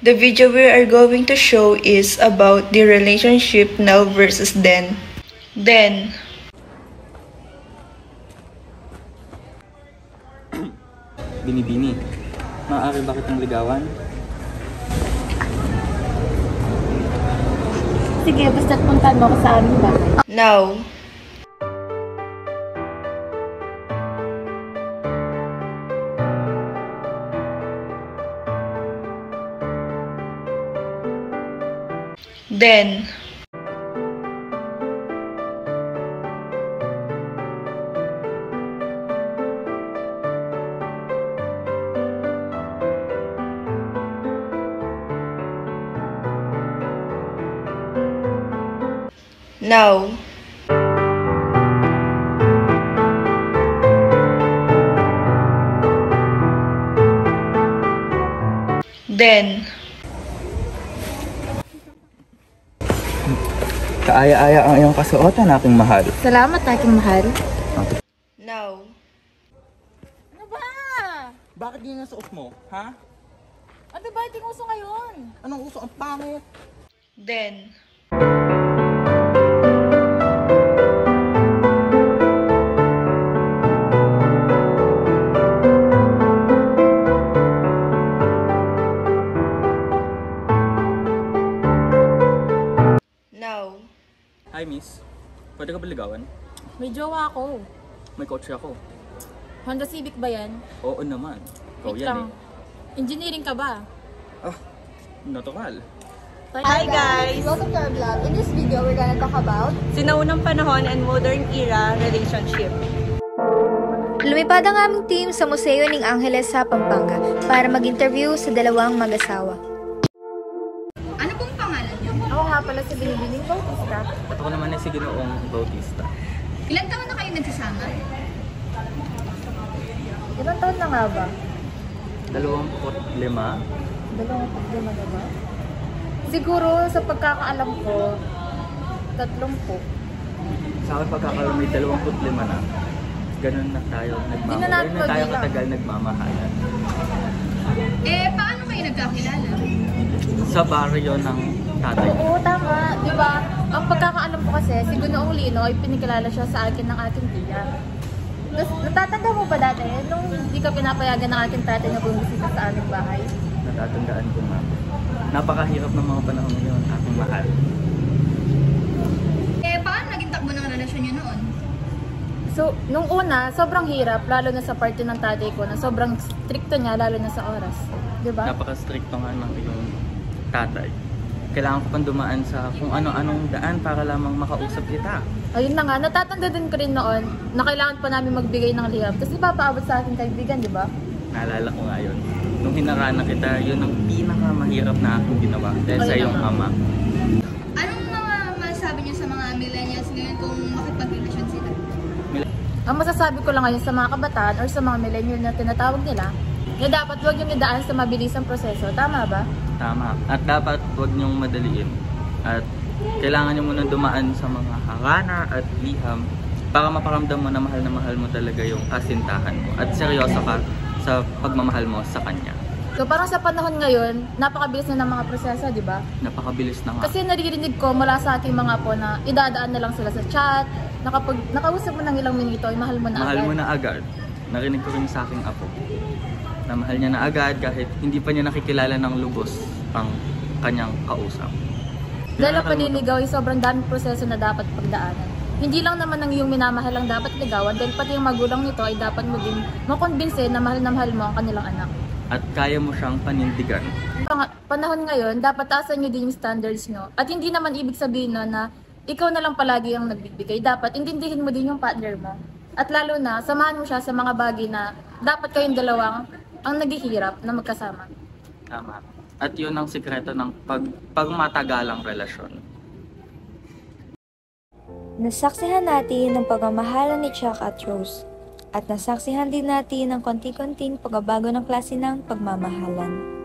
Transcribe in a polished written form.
The video we are going to show is about the relationship now versus then. Then, Binibini, maaari ba kitang ligawan? Sige, basta't puntahan mo ako sa aming bahay. now, then, now, then, Kaaya-aya ang iyong kasuotan, aking mahal. Salamat, aking mahal. now, Ano ba? Bakit yun ang suot mo, ha? Ano ba? Hindi uso ngayon. Anong uso? Ang pangit! then, now, Hi, miss. Pwede ka ba ligawan? May jowa ako. May kotse ako. Honda Civic ba yan? Oo naman. Ikaw Wait yan lang. Engineering ka ba? eh. Ah, natural. Hi guys! Welcome to our vlog. In this video, we're gonna talk about sinaunang panahon and modern era relationship. Lumipad ang aming team sa Museo ng Angeles sa Pampanga para mag-interview sa dalawang mag-asawa. Ano pong pangalan niyo? Ako nga pala si Binibining Bautista. At ako naman ay si Ginoong Bautista. Ilang taon na kayo nagsasama? Ilang taon na nga ba? 25. 25 na ba? Siguro sa pagkakaalam ko, 30. Sa akin pagkakaroon may 25 na. Ganun na tayo Hindi na natin Ganun na tayo magbilang. katagal nagmamahalan. Paano kayo nagkakilala? Sa baryo ng tatay ko. Oo, tama. Diba? Ang pagkakaalam ko kasi, si Gunoong Lino ay pinikilala siya sa akin ng aking tiya. Tapos, natatanda mo ba dati? Nung hindi ka pinapayagan ng aking tatay na bumisita sa aming bahay? Natatandaan ko nga. Napakahirap ng mga panahon ngayon, aking mahal. Paano naging takbo ng relasyon niyo noon? So, nung una, sobrang hirap, lalo na sa party ng tatay ko, na sobrang stricto niya, lalo na sa oras. Diba? Napaka-stricto nga ng iyong tatay. Kailangan ko pang dumaan sa kung ano-anong daan para lamang makausap kita. Ayun na nga, natatanda din ko rin noon na kailangan pa namin magbigay ng liham. Tapos di ba paabot sa aking kaibigan, di ba? Naalala ko nga yun. Nung hinarana kita, yun ang pinakamahirap na akong ginawa dahil sa Ayun iyong na nga. ama. Anong mga masasabi niyo sa mga millennials ngayon kung makipagrelasyon sila? Ang masasabi ko lang ngayon sa mga kabataan or sa mga millennial na tinatawag nila, na dapat huwag yung idaan sa mabilisang proseso. Tama ba? Tama. At dapat huwag niyong madaliin. At kailangan niyo muna dumaan sa mga harana at liham para maparamdam mo na mahal mo talaga yung kasintahan mo. At seryoso ka sa pagmamahal mo sa kanya. So parang sa panahon ngayon, napakabilis na ng mga proseso, di ba? Napakabilis na nga. Kasi naririnig ko mula sa aking mga apo na idadaan na lang sila sa chat, na kapag nakausap mo ng ilang minuto, ay mahal mo na Mahal agad. mo na agad. Narinig ko rin sa aking apo. Na mahal niya na agad kahit hindi pa niya nakikilala ng lubos ang kanyang kausap. Dahil ang panliligaw ay sobrang daming proseso na dapat pagdaanan. Hindi lang naman ang iyong minamahal ang dapat ligawan, dahil pati yung magulang nito ay dapat mo din makonbinse na mahal mo ang kanilang anak. At kaya mo siyang panindigan. Panahon ngayon, dapat taasan nyo din yung standards nyo. At hindi naman ibig sabihin no, na ikaw na lang palagi ang nagbibigay. Dapat intindihin mo din yung partner mo. At lalo na, samahan mo siya sa mga bagay na dapat kayong dalawang ang naghihirap na magkasama. Tama. At yun ang sikreto ng pagmatagalang relasyon. Nasaksihan natin ang pagmamahalan ni Chuck at Rose. At nasaksihan din natin ang konti-konting pagbabago ng klase ng pagmamahalan.